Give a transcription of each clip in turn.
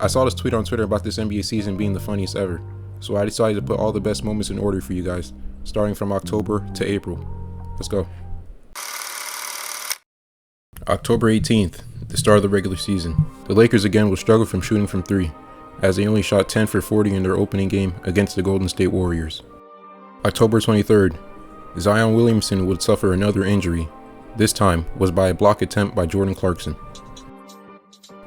I saw this tweet on Twitter about this NBA season being the funniest ever, so I decided to put all the best moments in order for you guys, starting from October to April. Let's go. October 18th, the start of the regular season. The Lakers again will struggle from shooting from three, as they only shot 10 for 40 in their opening game against the Golden State Warriors. October 23rd, Zion Williamson would suffer another injury. This time was by a block attempt by Jordan Clarkson.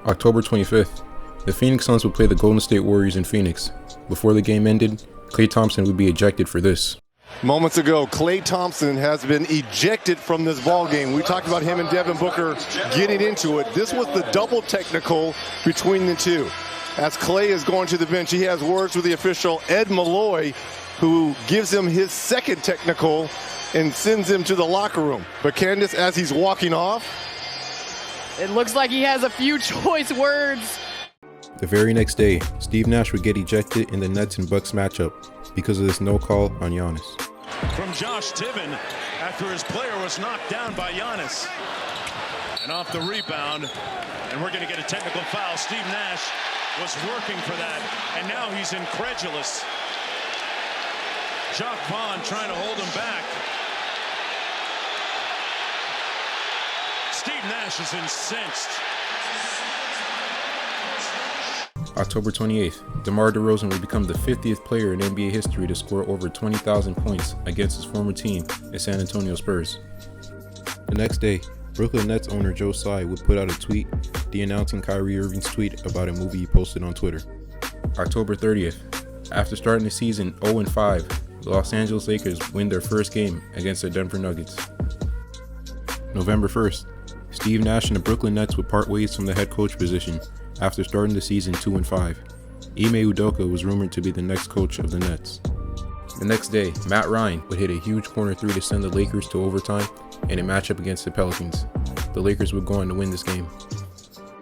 October 25th, the Phoenix Suns would play the Golden State Warriors in Phoenix. Before the game ended, Klay Thompson would be ejected for this. Moments ago, Klay Thompson has been ejected from this ball game. We talked about him and Devin Booker getting into it. This was the double technical between the two. As Klay is going to the bench, he has words with the official Ed Malloy, who gives him his second technical and sends him to the locker room. But Candace, as he's walking off, it looks like he has a few choice words. The very next day, Steve Nash would get ejected in the Nets and Bucks matchup because of this no call on Giannis. From Josh Tiven after his player was knocked down by Giannis. And off the rebound, and we're going to get a technical foul. Steve Nash was working for that, and now he's incredulous. Jacque Vaughn trying to hold him back. Steve Nash is incensed. October 28th, DeMar DeRozan would become the 50th player in NBA history to score over 20,000 points against his former team, the San Antonio Spurs. The next day, Brooklyn Nets owner Joe Tsai would put out a tweet denouncing Kyrie Irving's tweet about a movie he posted on Twitter. October 30th, after starting the season 0-5, the Los Angeles Lakers win their first game against the Denver Nuggets. November 1st, Steve Nash and the Brooklyn Nets would part ways from the head coach position after starting the season 2-5. Ime Udoka was rumored to be the next coach of the Nets. The next day, Matt Ryan would hit a huge corner three to send the Lakers to overtime in a matchup against the Pelicans. The Lakers would go on to win this game.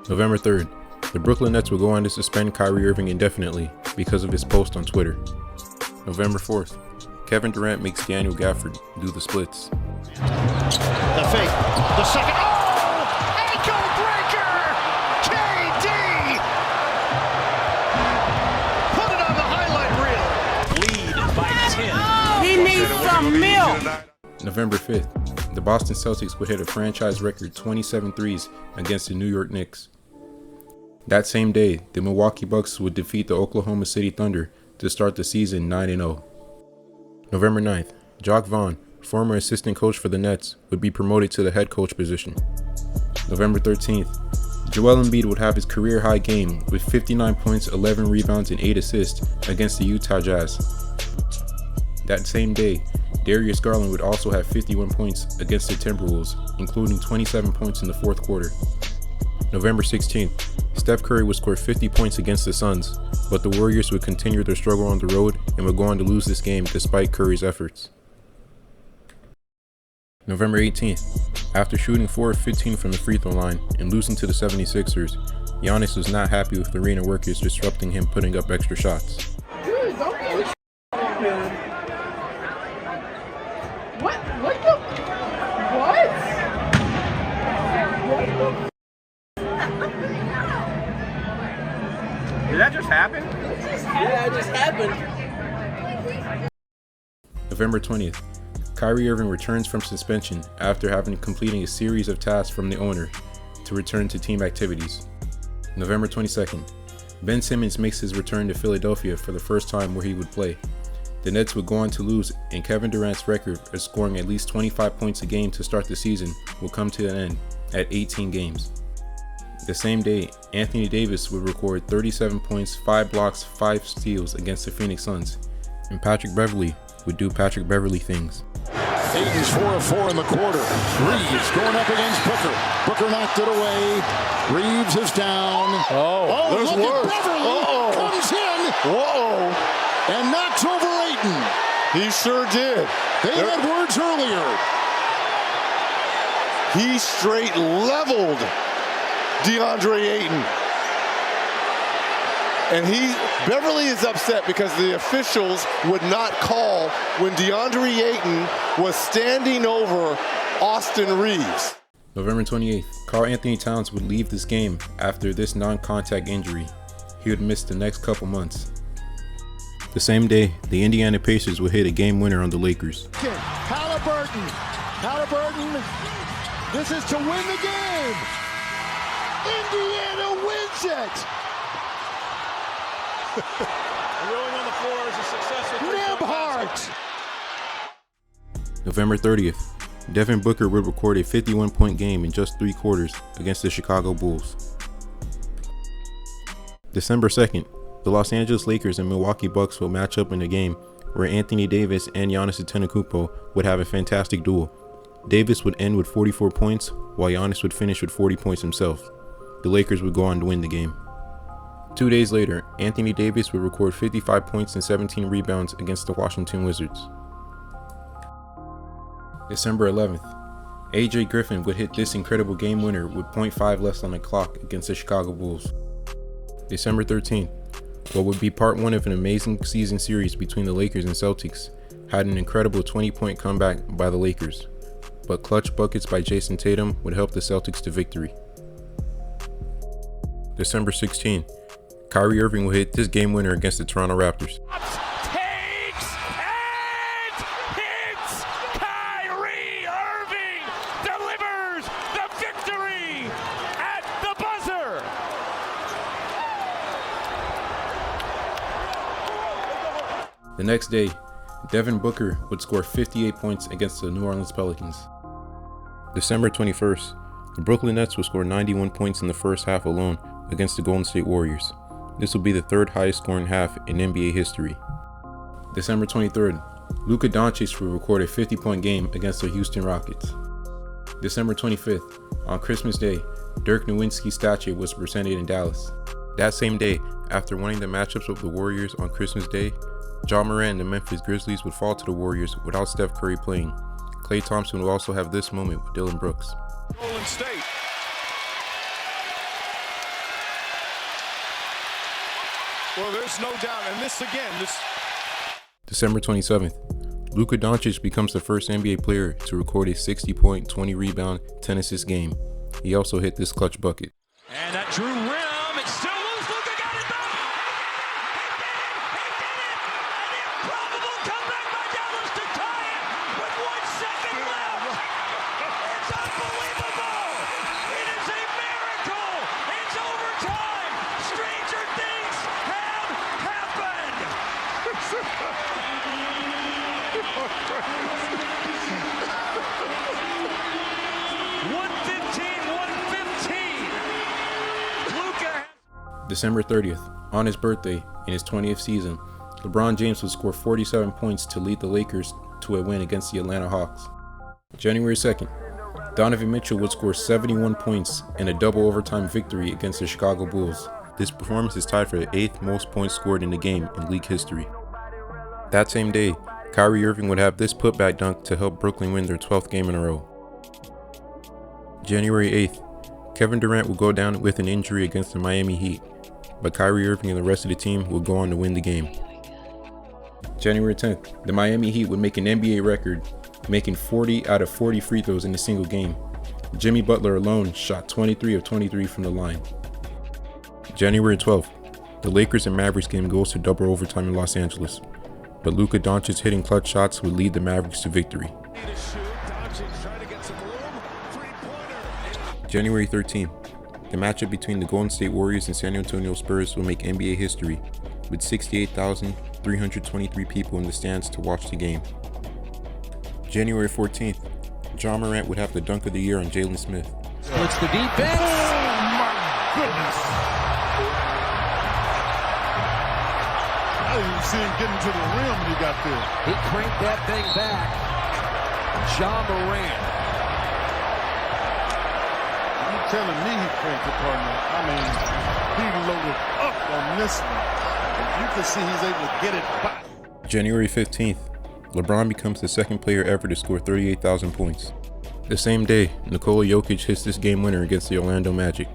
November 3rd, the Brooklyn Nets would go on to suspend Kyrie Irving indefinitely because of his post on Twitter. November 4th, Kevin Durant makes Daniel Gafford do the splits. The fake, the second, ankle breaker! KD! Put it on the highlight reel. Lead by 10. He needs some milk. November 5th, the Boston Celtics would hit a franchise record 27 threes against the New York Knicks. That same day, the Milwaukee Bucks would defeat the Oklahoma City Thunder to start the season 9-0. November 9th, Jacque Vaughn, former assistant coach for the Nets, would be promoted to the head coach position. November 13th, Joel Embiid would have his career-high game with 59 points, 11 rebounds, and 8 assists against the Utah Jazz. That same day, Darius Garland would also have 51 points against the Timberwolves, including 27 points in the fourth quarter. November 16th, Steph Curry would score 50 points against the Suns, but the Warriors would continue their struggle on the road and would go on to lose this game despite Curry's efforts. November 18th, after shooting 4 of 15 from the free throw line and losing to the 76ers, Giannis was not happy with arena workers disrupting him putting up extra shots. Dude, don't get man. What the? What? Did that just happen? Yeah, it just happened. November 20th, Kyrie Irving returns from suspension after having completing a series of tasks from the owner to return to team activities. November 22nd, Ben Simmons makes his return to Philadelphia for the first time where he would play. The Nets would go on to lose, and Kevin Durant's record of scoring at least 25 points a game to start the season will come to an end at 18 games. The same day, Anthony Davis would record 37 points, 5 blocks, 5 steals against the Phoenix Suns, and Patrick Beverley would do Patrick Beverley things. Aiden's 4 of 4 in the quarter. Reeves going up against Booker. Booker knocked it away. Reeves is down. there's look worse. at Beverly. Comes in. Whoa, And knocks over Ayton. he sure did. They had words earlier. He straight leveled DeAndre Ayton. And Beverly is upset because the officials would not call when DeAndre Ayton was standing over Austin Reeves. November 28th, Karl Anthony Towns would leave this game after this non-contact injury. he would miss the next couple months. The same day, the Indiana Pacers would hit a game winner on the Lakers. Halliburton, this is to win the game. Indiana wins it. Rolling on the floor is a successful Nembhard. November 30th, Devin Booker would record a 51-point game in just 3 quarters against the Chicago Bulls. December 2nd, the Los Angeles Lakers and Milwaukee Bucks will match up in a game where Anthony Davis and Giannis Antetokounmpo would have a fantastic duel. Davis would end with 44 points, while Giannis would finish with 40 points himself. The Lakers would go on to win the game. 2 days later, Anthony Davis would record 55 points and 17 rebounds against the Washington Wizards. December 11th, AJ Griffin would hit this incredible game winner with 0.5 left on the clock against the Chicago Bulls. December 13th, what would be part 1 of an amazing season series between the Lakers and Celtics had an incredible 20-point comeback by the Lakers, but clutch buckets by Jason Tatum would help the Celtics to victory. December 16th, Kyrie Irving will hit this game winner against the Toronto Raptors. Takes and hits. Kyrie Irving delivers the victory at the buzzer. The next day, Devin Booker would score 58 points against the New Orleans Pelicans. December 21st, the Brooklyn Nets would score 91 points in the first half alone against the Golden State Warriors. This will be the 3rd highest scoring half in NBA history. December 23rd, Luka Doncic will record a 50-point game against the Houston Rockets. December 25th, on Christmas Day, Dirk Nowitzki's statue was presented in Dallas. That same day, after winning the matchups of the Warriors on Christmas Day, Ja Morant and the Memphis Grizzlies would fall to the Warriors without Steph Curry playing. Klay Thompson will also have this moment with Dillon Brooks. Golden State. Well, there's no doubt, and this. December 27th, Luka Doncic becomes the first NBA player to record a 60-point, 20-rebound, 10-assist game. He also hit this clutch bucket. And that drew rim. It's still loose. Luka got it back. He did it. An improbable comeback by Dallas to tie it with 1 second left. It's unbelievable. It is a miracle. It's overtime. Stranger things have happened. 115. Luka. December 30th, on his birthday, in his 20th season, LeBron James would score 47 points to lead the Lakers to a win against the Atlanta Hawks. January 2nd, Donovan Mitchell would score 71 points in a double overtime victory against the Chicago Bulls. This performance is tied for the 8th most points scored in the game in league history. That same day, Kyrie Irving would have this putback dunk to help Brooklyn win their 12th game in a row. January 8th, Kevin Durant will go down with an injury against the Miami Heat, but Kyrie Irving and the rest of the team will go on to win the game. January 10th, the Miami Heat would make an NBA record, making 40 out of 40 free throws in a single game. Jimmy Butler alone shot 23 of 23 from the line. January 12th, the Lakers and Mavericks game goes to double overtime in Los Angeles, but Luka Doncic hitting clutch shots would lead the Mavericks to victory. January 13th, the matchup between the Golden State Warriors and San Antonio Spurs will make NBA history, with 68,323 people in the stands to watch the game. January 14th, Ja Morant would have the dunk of the year on Jalen Smith. Splits the defense. Oh my goodness. I didn't even see him getting to the rim when he got there. He cranked that thing back. Ja Morant. You telling me he cranked it, partner? I mean, he loaded up on this one. And you can see he's able to get it back. January 15th, LeBron becomes the second player ever to score 38,000 points. The same day, Nikola Jokic hits this game winner against the Orlando Magic.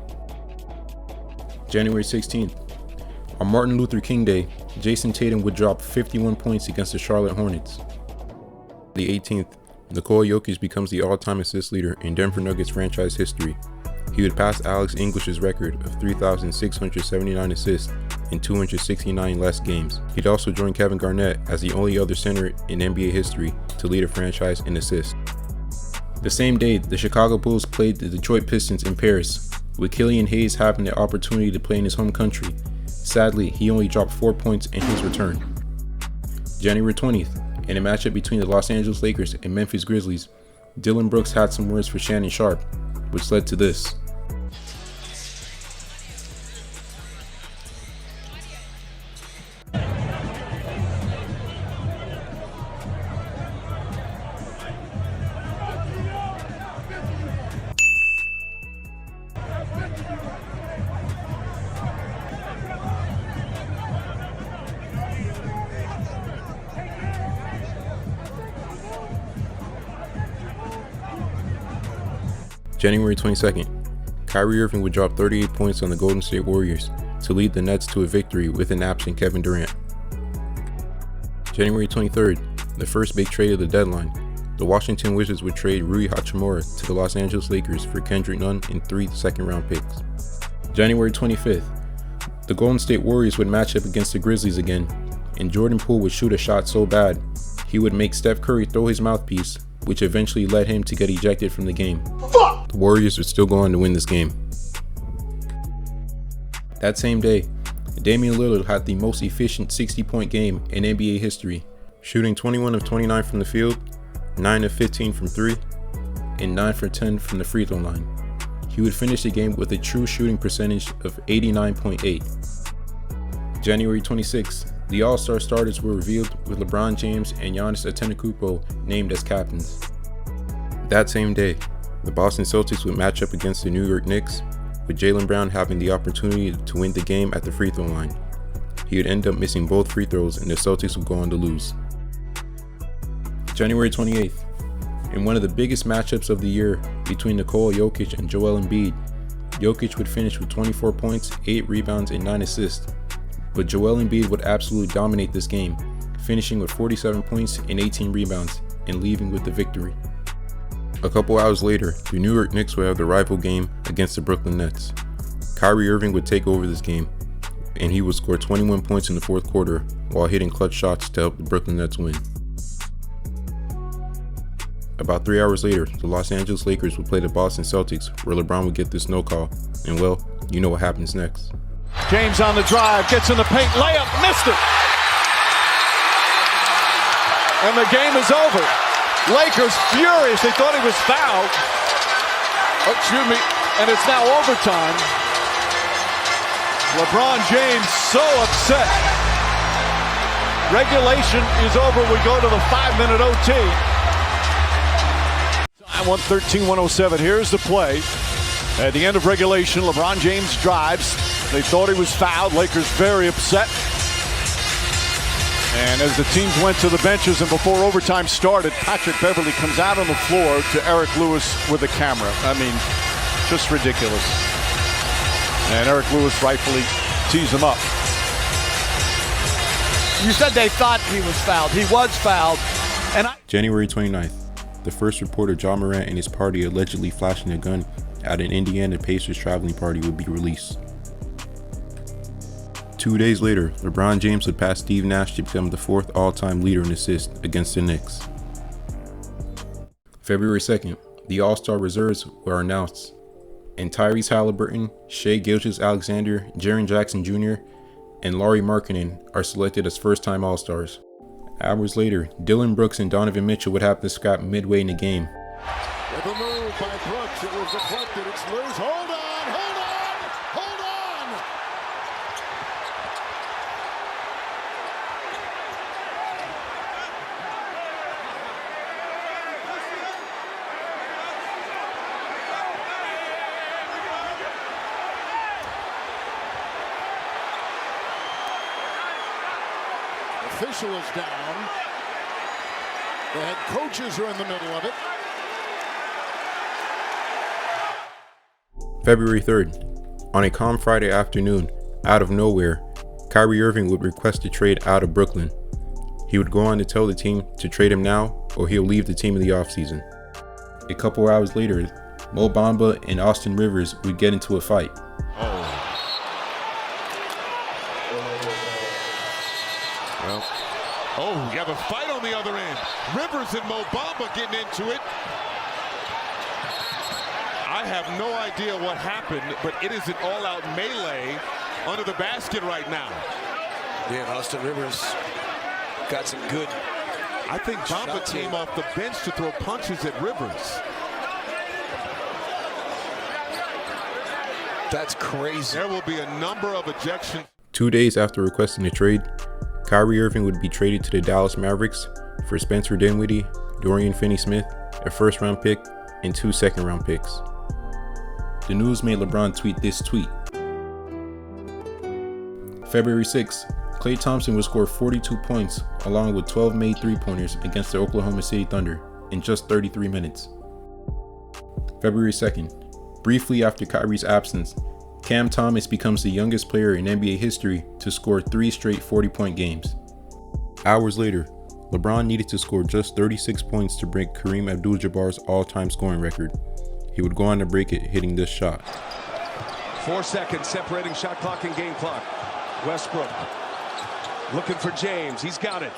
January 16th, on Martin Luther King Day, Jason Tatum would drop 51 points against the Charlotte Hornets. The 18th, Nikola Jokic becomes the all-time assist leader in Denver Nuggets franchise history, He would pass Alex English's record of 3,679 assists in 269 less games. He'd also join Kevin Garnett as the only other center in NBA history to lead a franchise in assists. The same day, the Chicago Bulls played the Detroit Pistons in Paris, with Killian Hayes having the opportunity to play in his home country. Sadly, he only dropped 4 points in his return. January 20th, in a matchup between the Los Angeles Lakers and Memphis Grizzlies, Dillon Brooks had some words for Shannon Sharpe, which led to this. January 22nd, Kyrie Irving would drop 38 points on the Golden State Warriors to lead the Nets to a victory with an absent Kevin Durant. January 23rd, the first big trade of the deadline, the Washington Wizards would trade Rui Hachimura to the Los Angeles Lakers for Kendrick Nunn and 3 second-round picks. January 25th, the Golden State Warriors would match up against the Grizzlies again, and Jordan Poole would shoot a shot so bad, he would make Steph Curry throw his mouthpiece, which eventually led him to get ejected from the game. The Warriors would still go on to win this game. That same day, Damian Lillard had the most efficient 60-point game in NBA history, shooting 21 of 29 from the field, 9 of 15 from 3, and 9 for 10 from the free throw line. He would finish the game with a true shooting percentage of 89.8. January 26th, the All-Star starters were revealed with LeBron James and Giannis Antetokounmpo named as captains. That same day, the Boston Celtics would match up against the New York Knicks, with Jaylen Brown having the opportunity to win the game at the free throw line. He would end up missing both free throws and the Celtics would go on to lose. January 28th, in one of the biggest matchups of the year between Nikola Jokic and Joel Embiid, Jokic would finish with 24 points, 8 rebounds, and 9 assists. But Joel Embiid would absolutely dominate this game, finishing with 47 points and 18 rebounds, and leaving with the victory. A couple hours later, the New York Knicks would have the rival game against the Brooklyn Nets. Kyrie Irving would take over this game, and he would score 21 points in the fourth quarter while hitting clutch shots to help the Brooklyn Nets win. About 3 hours later, the Los Angeles Lakers would play the Boston Celtics, where LeBron would get this no call, and well, you know what happens next. James on the drive, gets in the paint, layup, missed it. And the game is over. Lakers furious, they thought he was fouled. Oh, excuse me, and it's now overtime. LeBron James so upset. Regulation is over, we go to the 5-minute OT. 113-107, here's the play. At the end of regulation, LeBron James drives. They thought he was fouled, Lakers very upset. And as the teams went to the benches and before overtime started, Patrick Beverley comes out on the floor to Eric Lewis with a camera. I mean, just ridiculous. And Eric Lewis rightfully tees him up. You said they thought he was fouled. He was fouled. January 29th, the first report of Ja Morant and his party allegedly flashing a gun at an Indiana Pacers traveling party would be released. 2 days later, LeBron James would pass Steve Nash to become the 4th all-time leader in assists against the Knicks. February 2nd, the All-Star reserves were announced, and Tyrese Halliburton, Shai Gilgeous-Alexander, Jaren Jackson Jr., and Lauri Markkanen are selected as first-time All-Stars. Hours later, Dillon Brooks and Donovan Mitchell would have to scrap midway in the game. With a move by Brooks, it was deflected, it's loose, hold on! Official is down. The head coaches are in the middle of it. February 3rd, on a calm Friday afternoon, out of nowhere, Kyrie Irving would request a trade out of Brooklyn. He would go on to tell the team to trade him now or he'll leave the team in the offseason. A couple hours later, Mo Bamba and Austin Rivers would get into a fight. You have a fight on the other end. Rivers and Mo Bamba getting into it. I have no idea what happened, but it is an all-out melee under the basket right now. Yeah, and Austin Rivers got some good. I think Bamba came off the bench to throw punches at Rivers. That's crazy. There will be a number of ejections. 2 days after requesting a trade, Kyrie Irving would be traded to the Dallas Mavericks for Spencer Dinwiddie, Dorian Finney-Smith, a first-round pick, and 2 second-round picks. The news made LeBron tweet this tweet. February 6, Klay Thompson would score 42 points along with 12 made three-pointers against the Oklahoma City Thunder in just 33 minutes. February 2nd, briefly after Kyrie's absence, Cam Thomas becomes the youngest player in NBA history to score 3 straight 40-point games. Hours later, LeBron needed to score just 36 points to break Kareem Abdul-Jabbar's all-time scoring record. He would go on to break it hitting this shot. 4 seconds separating shot clock and game clock. Westbrook looking for James. He's got it.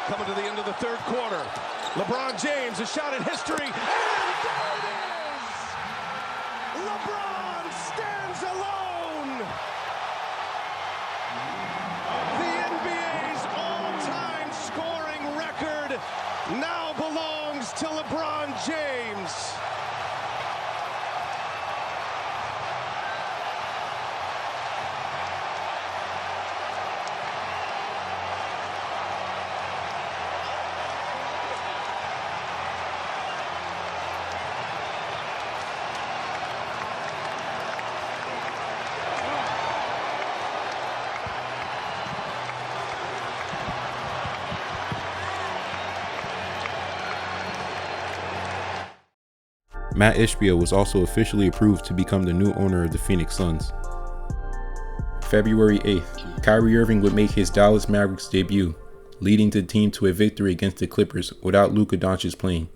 Coming to the end of the third quarter. LeBron James, a shot in history. And there it is! LeBron stands alone! The NBA's all-time scoring record now belongs to LeBron James. Matt Ishbia was also officially approved to become the new owner of the Phoenix Suns. February 8th, Kyrie Irving would make his Dallas Mavericks debut, leading the team to a victory against the Clippers without Luka Doncic playing.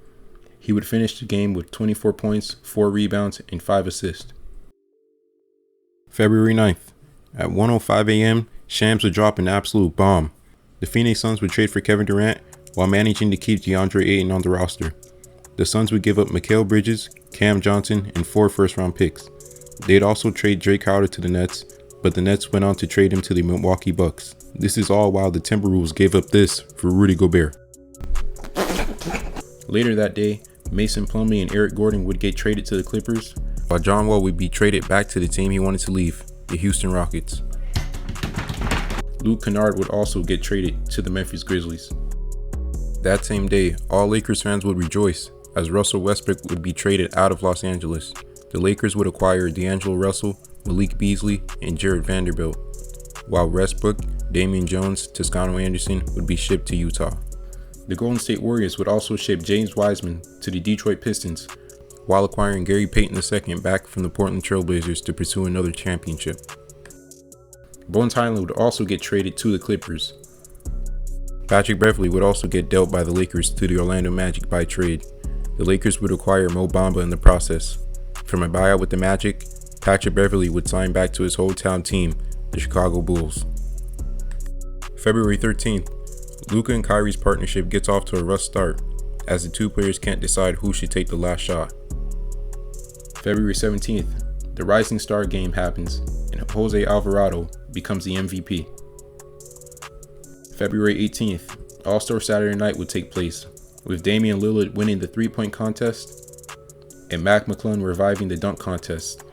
He would finish the game with 24 points, 4 rebounds, and 5 assists. February 9th, at 1:05 a.m., Shams would drop an absolute bomb. The Phoenix Suns would trade for Kevin Durant while managing to keep DeAndre Ayton on the roster. The Suns would give up Mikal Bridges, Cam Johnson, and 4 first-round picks. They'd also trade Jay Crowder to the Nets, but the Nets went on to trade him to the Milwaukee Bucks. This is all while the Timberwolves gave up this for Rudy Gobert. Later that day, Mason Plumlee and Eric Gordon would get traded to the Clippers, while John Wall would be traded back to the team he wanted to leave, the Houston Rockets. Luke Kennard would also get traded to the Memphis Grizzlies. That same day, all Lakers fans would rejoice as Russell Westbrook would be traded out of Los Angeles. The Lakers would acquire D'Angelo Russell, Malik Beasley, and Jared Vanderbilt, while Westbrook, Damian Jones, Toscano Anderson would be shipped to Utah. The Golden State Warriors would also ship James Wiseman to the Detroit Pistons, while acquiring Gary Payton II back from the Portland Trail Blazers to pursue another championship. Bones Highland would also get traded to the Clippers. Patrick Beverley would also get dealt by the Lakers to the Orlando Magic by trade. The Lakers would acquire Mo Bamba in the process. From a buyout with the Magic, Patrick Beverley would sign back to his hometown team, the Chicago Bulls. February 13th, Luka and Kyrie's partnership gets off to a rough start, as the two players can't decide who should take the last shot. February 17th, the Rising Star game happens, and Jose Alvarado becomes the MVP. February 18th, All-Star Saturday Night would take place, with Damian Lillard winning the three-point contest and Mac McClung reviving the dunk contest.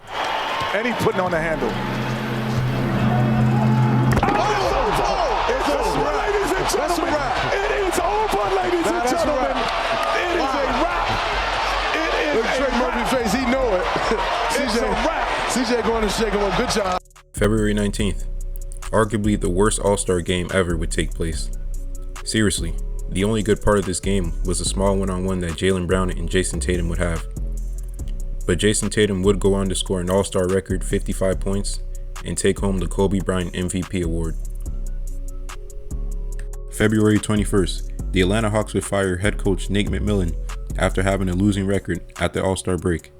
And he's putting on the handle. Ladies and gentlemen, it is over, ladies and gentlemen. It is a wrap. It is a Murphy face, he know it. It's a wrap. CJ going to shake him up. Good job. February 19th, arguably the worst All-Star game ever would take place. Seriously, the only good part of this game was a small one-on-one that Jaylen Brown and Jason Tatum would have. But Jason Tatum would go on to score an All-Star record 55 points and take home the Kobe Bryant MVP award. February 21st, the Atlanta Hawks would fire head coach Nate McMillan after having a losing record at the All-Star break.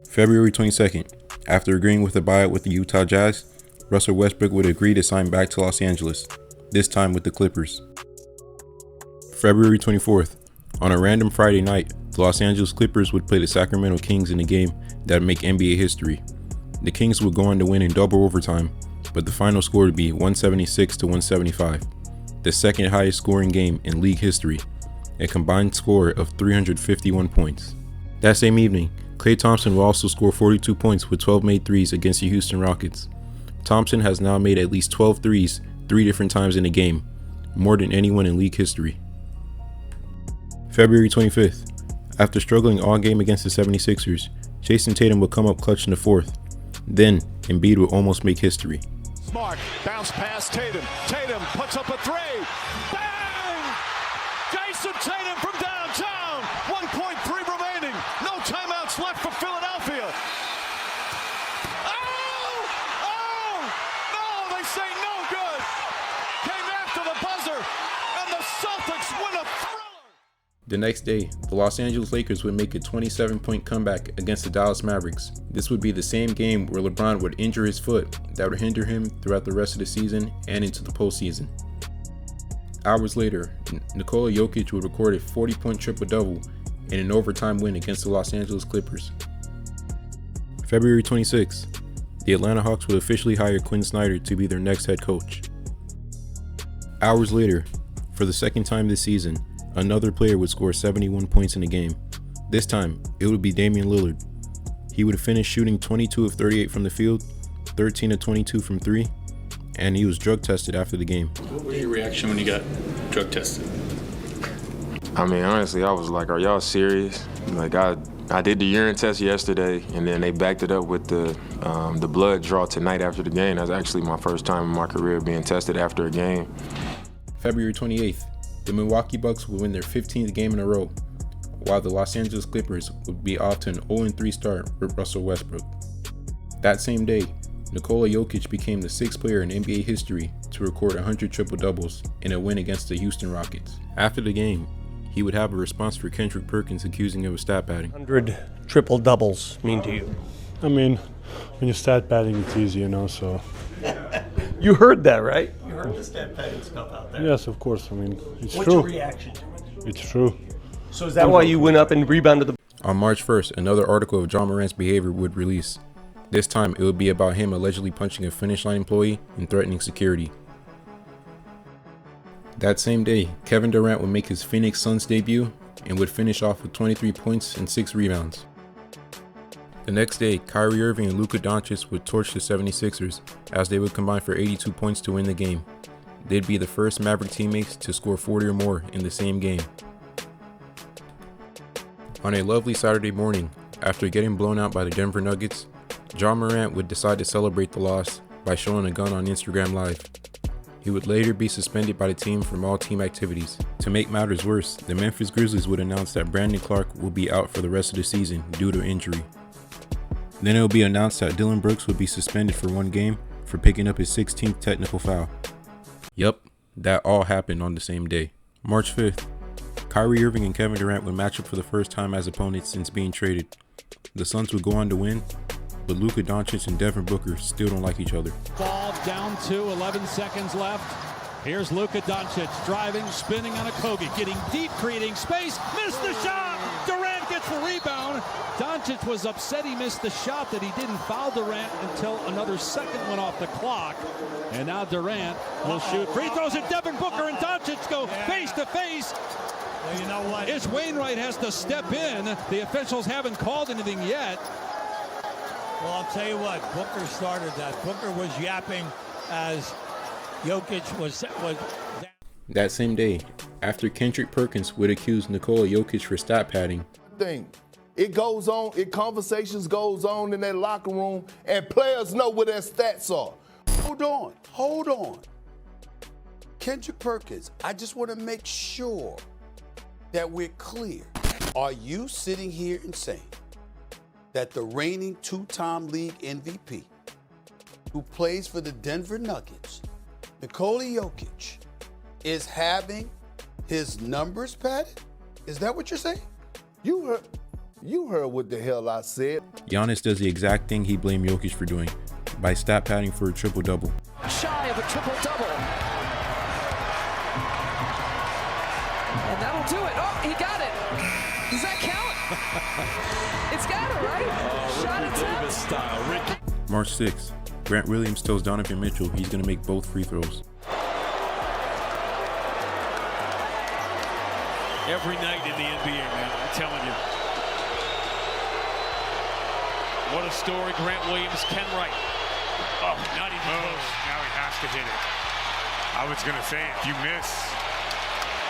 February 22nd, after agreeing with a buyout with the Utah Jazz, Russell Westbrook would agree to sign back to Los Angeles, this time with the Clippers. February 24th, on a random Friday night, the Los Angeles Clippers would play the Sacramento Kings in a game that would make NBA history. The Kings would go on to win in double overtime, but the final score would be 176-175, the second highest scoring game in league history, a combined score of 351 points. That same evening, Klay Thompson will also score 42 points with 12 made threes against the Houston Rockets. Thompson has now made at least 12 threes 3 different times in a game, more than anyone in league history. February 25th, after struggling all game against the 76ers, Jason Tatum would come up clutch in the fourth. Then, Embiid would almost make history. Smart, bounce pass Tatum. Tatum puts up a three. Bang! Jason Tatum from downtown. 1.3 remaining. No timeouts left for Philadelphia. Oh! No, they say no good. Came after the buzzer, and the Celtics win a thriller. The next day, the Los Angeles Lakers would make a 27-point comeback against the Dallas Mavericks. This would be the same game where LeBron would injure his foot that would hinder him throughout the rest of the season and into the postseason. Hours later, Nikola Jokic would record a 40-point triple-double in an overtime win against the Los Angeles Clippers. February 26th, the Atlanta Hawks would officially hire Quinn Snyder to be their next head coach. Hours later, for the second time this season, another player would score 71 points in a game. This time, it would be Damian Lillard. He would finish shooting 22 of 38 from the field, 13 of 22 from 3, and he was drug tested after the game. What was your reaction when you got drug tested? I mean, honestly, I was like, are y'all serious? Like, I did the urine test yesterday, and then they backed it up with the blood draw tonight after the game. That's actually my first time in my career being tested after a game. February 28th, the Milwaukee Bucks would win their 15th game in a row, while the Los Angeles Clippers would be off to an 0-3 start with Russell Westbrook. That same day, Nikola Jokic became the 6th player in NBA history to record 100 triple-doubles in a win against the Houston Rockets. After the game, he would have a response for Kendrick Perkins accusing him of stat padding. 100 triple-doubles mean to you? I mean, when you stat padding, it's easy, you know, so... You heard that, right? You heard the stat padding stuff out there. Yes, of course. I mean, it's What's true. What's your reaction to it? It's true. So is that why you went up and rebounded the... On March 1st, another article of Ja Morant's behavior would release. This time, it would be about him allegedly punching a Finish Line employee and threatening security. That same day, Kevin Durant would make his Phoenix Suns debut and would finish off with 23 points and 6 rebounds. The next day, Kyrie Irving and Luka Doncic would torch the 76ers as they would combine for 82 points to win the game. They'd be the first Maverick teammates to score 40 or more in the same game. On a lovely Saturday morning, after getting blown out by the Denver Nuggets, Ja Morant would decide to celebrate the loss by showing a gun on Instagram Live. He would later be suspended by the team from all team activities. To make matters worse, the Memphis Grizzlies would announce that Brandon Clark will be out for the rest of the season due to injury. Then it will be announced that Dillon Brooks would be suspended for 1 game for picking up his 16th technical foul. Yup, that all happened on the same day. March 5th, Kyrie Irving and Kevin Durant would match up for the first time as opponents since being traded. The Suns would go on to win, but Luka Doncic and Devin Booker still don't like each other. Ball down to 11 seconds left. Here's Luka Doncic driving, spinning on a Kogi, getting deep, creating space, missed the shot! Durant gets the rebound. Doncic was upset he missed the shot, that he didn't foul Durant until another second went off the clock. And now Durant will shoot free throws, and Devin Booker and Doncic go face to face. Well, you know what? Ish Wainwright has to step in. The officials haven't called anything yet. Well, I'll tell you what, Booker started that. Booker was yapping as Jokic was down. That same day, after Kendrick Perkins would accuse Nikola Jokic for stat padding, it goes on, conversations goes on in that locker room, and players know what their stats are. Hold on. Kendrick Perkins, I just want to make sure that we're clear. Are you sitting here and saying that the reigning 2-time league MVP, who plays for the Denver Nuggets, Nikola Jokic, is having his numbers padded? Is that what you're saying? You heard what the hell I said. Giannis does the exact thing he blamed Jokic for doing, by stat padding for a triple-double. Shy of a triple-double. And that'll do it. Oh, he got it. Does that count? It's got it, right? Shot attempt. Style. Ricky. March 6th, Grant Williams tells Donovan Mitchell he's going to make both free throws. Every night in the NBA, man, I'm telling you. What a story Grant Williams can write. Oh, not even close. Now he has to hit it. I was going to say, if you miss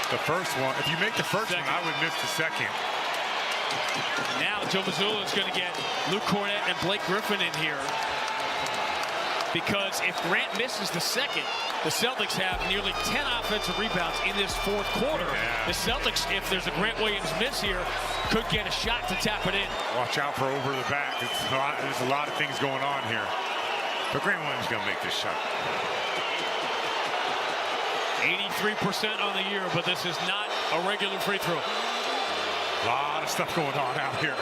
the first one, if you make the first one, I would miss the second. Now Joe Mazzulla is going to get Luke Cornett and Blake Griffin in here. Because if Grant misses the second, the Celtics have nearly 10 offensive rebounds in this fourth quarter. Yeah. The Celtics, if there's a Grant Williams miss here, could get a shot to tap it in. Watch out for over the back. There's a lot of things going on here. But Grant Williams is going to make this shot. 83% on the year, but this is not a regular free throw. A lot of stuff going on out here.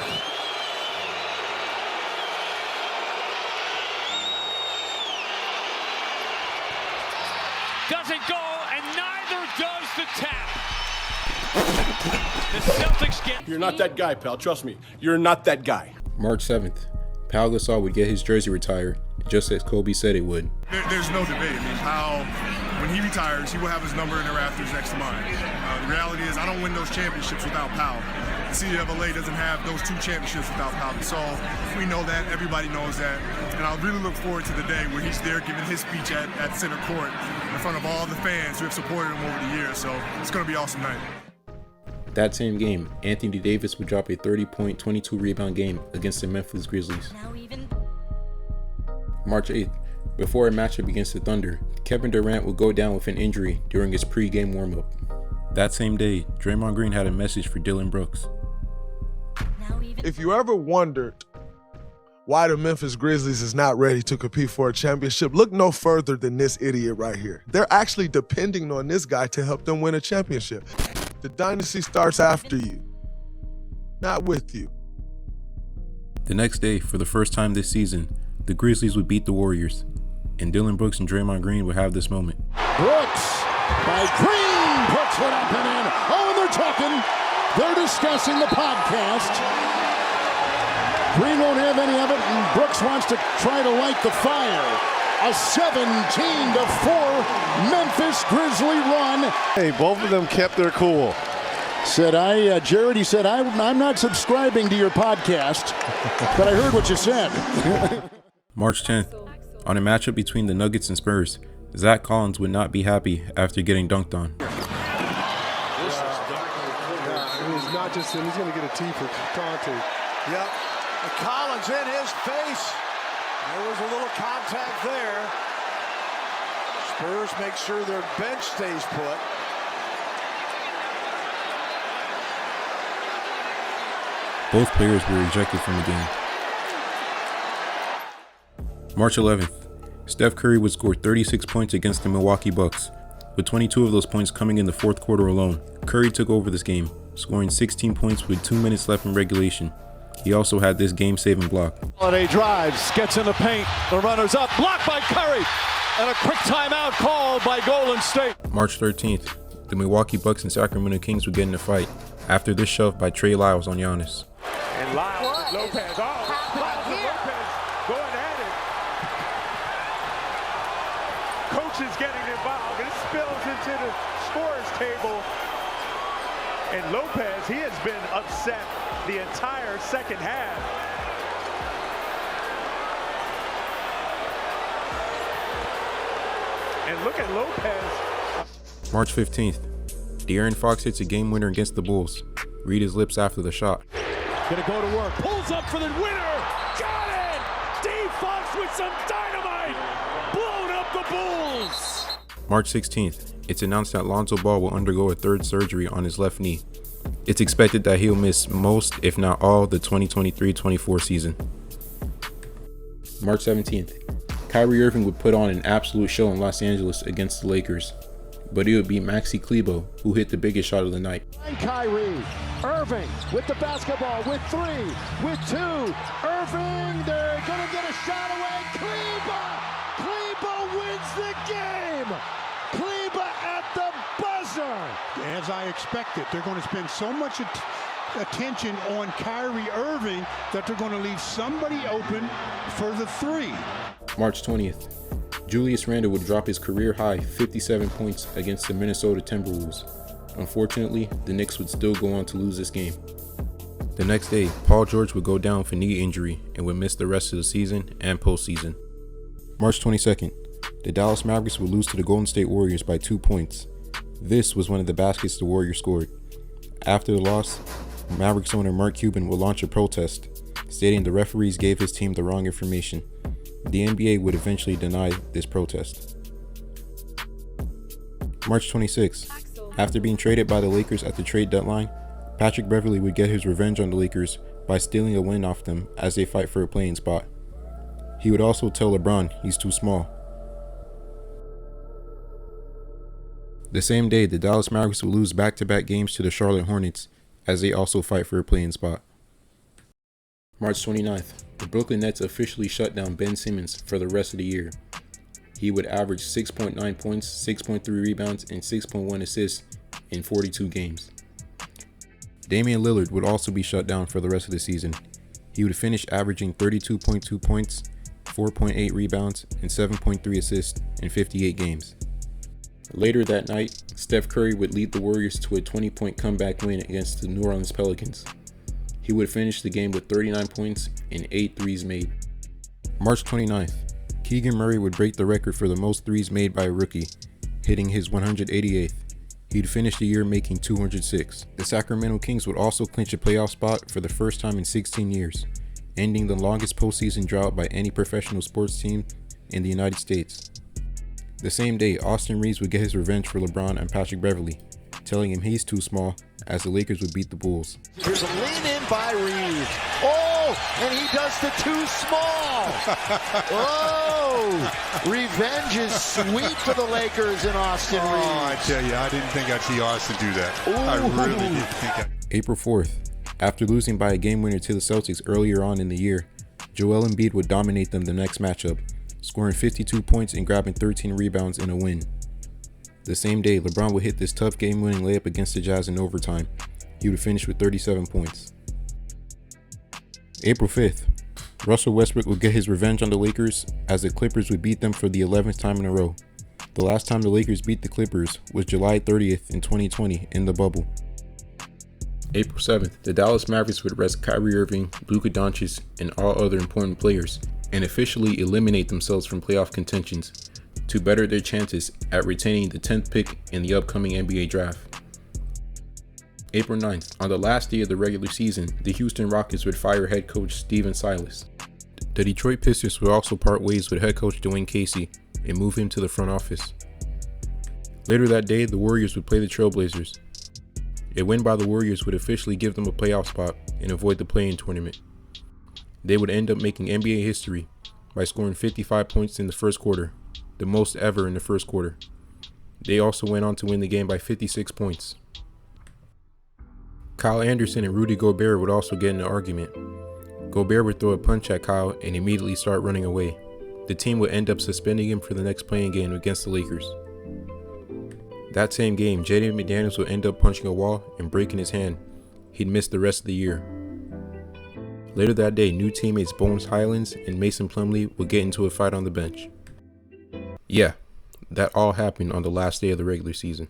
Doesn't go, and neither does the tap. The Celtics get... You're not that guy, pal. Trust me. You're not that guy. March 7th, Pau Gasol would get his jersey retired, just as Kobe said it would. There's no debate. I mean, Pau, when he retires, he will have his number in the rafters next to mine. The reality is, I don't win those championships without Pau. The city of LA doesn't have those 2 championships without Pau Gasol. We know that. Everybody knows that. And I really look forward to the day where he's there giving his speech at center court in front of all the fans who have supported him over the years. So it's going to be an awesome night. That same game, Anthony Davis would drop a 30-point, 22-rebound game against the Memphis Grizzlies. March 8th, before a matchup against the Thunder, Kevin Durant would go down with an injury during his pre-game warm-up. That same day, Draymond Green had a message for Dillon Brooks. If you ever wondered why the Memphis Grizzlies is not ready to compete for a championship, look no further than this idiot right here. They're actually depending on this guy to help them win a championship. The dynasty starts after you, not with you. The next day, for the first time this season, the Grizzlies would beat the Warriors, and Dillon Brooks and Draymond Green would have this moment. Brooks by Green puts it up and in. Oh, and they're talking. They're discussing the podcast. Green won't have any of it, and Brooks wants to try to light the fire. A 17-4 Memphis Grizzly run. Hey, both of them kept their cool. Said Jared, he said, I'm not subscribing to your podcast, but I heard what you said. March 10th, on a matchup between the Nuggets and Spurs, Zach Collins would not be happy after getting dunked on. It's not just him, he's going to get a T for taunting. Yep. Collins in his face. There was a little contact there. Spurs make sure their bench stays put. Both players were ejected from the game. March 11th, Steph Curry would score 36 points against the Milwaukee Bucks, with 22 of those points coming in the fourth quarter alone. Curry took over this game, scoring 16 points with 2 minutes left in regulation. He also had this game-saving block. Holiday drives, gets in the paint, the runner's up, blocked by Curry, and a quick timeout called by Golden State. March 13th, the Milwaukee Bucks and Sacramento Kings would get in a fight after this shove by Trey Lyles on Giannis. And Lyles, Lopez, Lyles and Lopez going at it. Coach is getting involved. It spills into the scorer's table. And Lopez, he has been upset the entire second half. And look at Lopez. March 15th, De'Aaron Fox hits a game winner against the Bulls. Read his lips after the shot. Gonna go to work, pulls up for the winner. Got it! D. Fox with some dynamite. Blown up the Bulls. March 16th, it's announced that Lonzo Ball will undergo a third surgery on his left knee. It's expected that he'll miss most, if not all, the 2023-24 season. March 17th, Kyrie Irving would put on an absolute show in Los Angeles against the Lakers. but it would be Maxi Kleber who hit the biggest shot of the night. And Kyrie Irving with the basketball, with 3, with 2. Irving, they're going to get a shot away. Kleber wins the game. Kleber at the buzzer. As I expected, they're going to spend so much attention on Kyrie Irving that they're going to leave somebody open for the 3. March 20th. Julius Randle would drop his career-high 57 points against the Minnesota Timberwolves. Unfortunately, the Knicks would still go on to lose this game. The next day, Paul George would go down for knee injury and would miss the rest of the season and postseason. March 22nd, the Dallas Mavericks would lose to the Golden State Warriors by 2 points. This was one of the baskets the Warriors scored. After the loss, Mavericks owner Mark Cuban would launch a protest, stating the referees gave his team the wrong information. The NBA would eventually deny this protest. March 26th. After being traded by the Lakers at the trade deadline, Patrick Beverley would get his revenge on the Lakers by stealing a win off them as they fight for a playing spot. He would also tell LeBron he's too small. The same day, the Dallas Mavericks would lose back-to-back games to the Charlotte Hornets as they also fight for a playing spot. March 29th. The Brooklyn Nets officially shut down Ben Simmons for the rest of the year. He would average 6.9 points, 6.3 rebounds, and 6.1 assists in 42 games. Damian Lillard would also be shut down for the rest of the season. He would finish averaging 32.2 points, 4.8 rebounds, and 7.3 assists in 58 games. Later that night, Steph Curry would lead the Warriors to a 20-point comeback win against the New Orleans Pelicans. He would finish the game with 39 points and 8 threes made. March 29th, Keegan Murray would break the record for the most threes made by a rookie, hitting his 188th. He'd finish the year making 206. The Sacramento Kings would also clinch a playoff spot for the first time in 16 years, ending the longest postseason drought by any professional sports team in the United States. The same day, Austin Reeves would get his revenge for LeBron and Patrick Beverley, telling him he's too small, as the Lakers would beat the Bulls. Here's a lean in by Reeves. Oh, and he does the too small. Oh, revenge is sweet for the Lakers and Austin Reeves. Oh, I tell you, I didn't think I'd see Austin do that. Ooh. I really didn't think April 4th, after losing by a game winner to the Celtics earlier on in the year, Joel Embiid would dominate them the next matchup, scoring 52 points and grabbing 13 rebounds in a win. The same day, LeBron would hit this tough game-winning layup against the Jazz in overtime. He would finish with 37 points. April 5th, Russell Westbrook would get his revenge on the Lakers as the Clippers would beat them for the 11th time in a row. The last time the Lakers beat the Clippers was July 30th in 2020 in the bubble. April 7th, the Dallas Mavericks would rest Kyrie Irving, Luka Doncic, and all other important players, and officially eliminate themselves from playoff contentions to better their chances at retaining the 10th pick in the upcoming NBA draft. April 9th, on the last day of the regular season, the Houston Rockets would fire head coach Stephen Silas. The Detroit Pistons would also part ways with head coach Dwayne Casey and move him to the front office. Later that day, the Warriors would play the Trailblazers. A win by the Warriors would officially give them a playoff spot and avoid the play-in tournament. They would end up making NBA history by scoring 55 points in the first quarter, the most ever in the first quarter. They also went on to win the game by 56 points. Kyle Anderson and Rudy Gobert would also get in an argument. Gobert would throw a punch at Kyle and immediately start running away. The team would end up suspending him for the next playing game against the Lakers. That same game, Jaden McDaniels would end up punching a wall and breaking his hand. He'd miss the rest of the year. Later that day, new teammates Bones Highlands and Mason Plumlee would get into a fight on the bench. Yeah, that all happened on the last day of the regular season.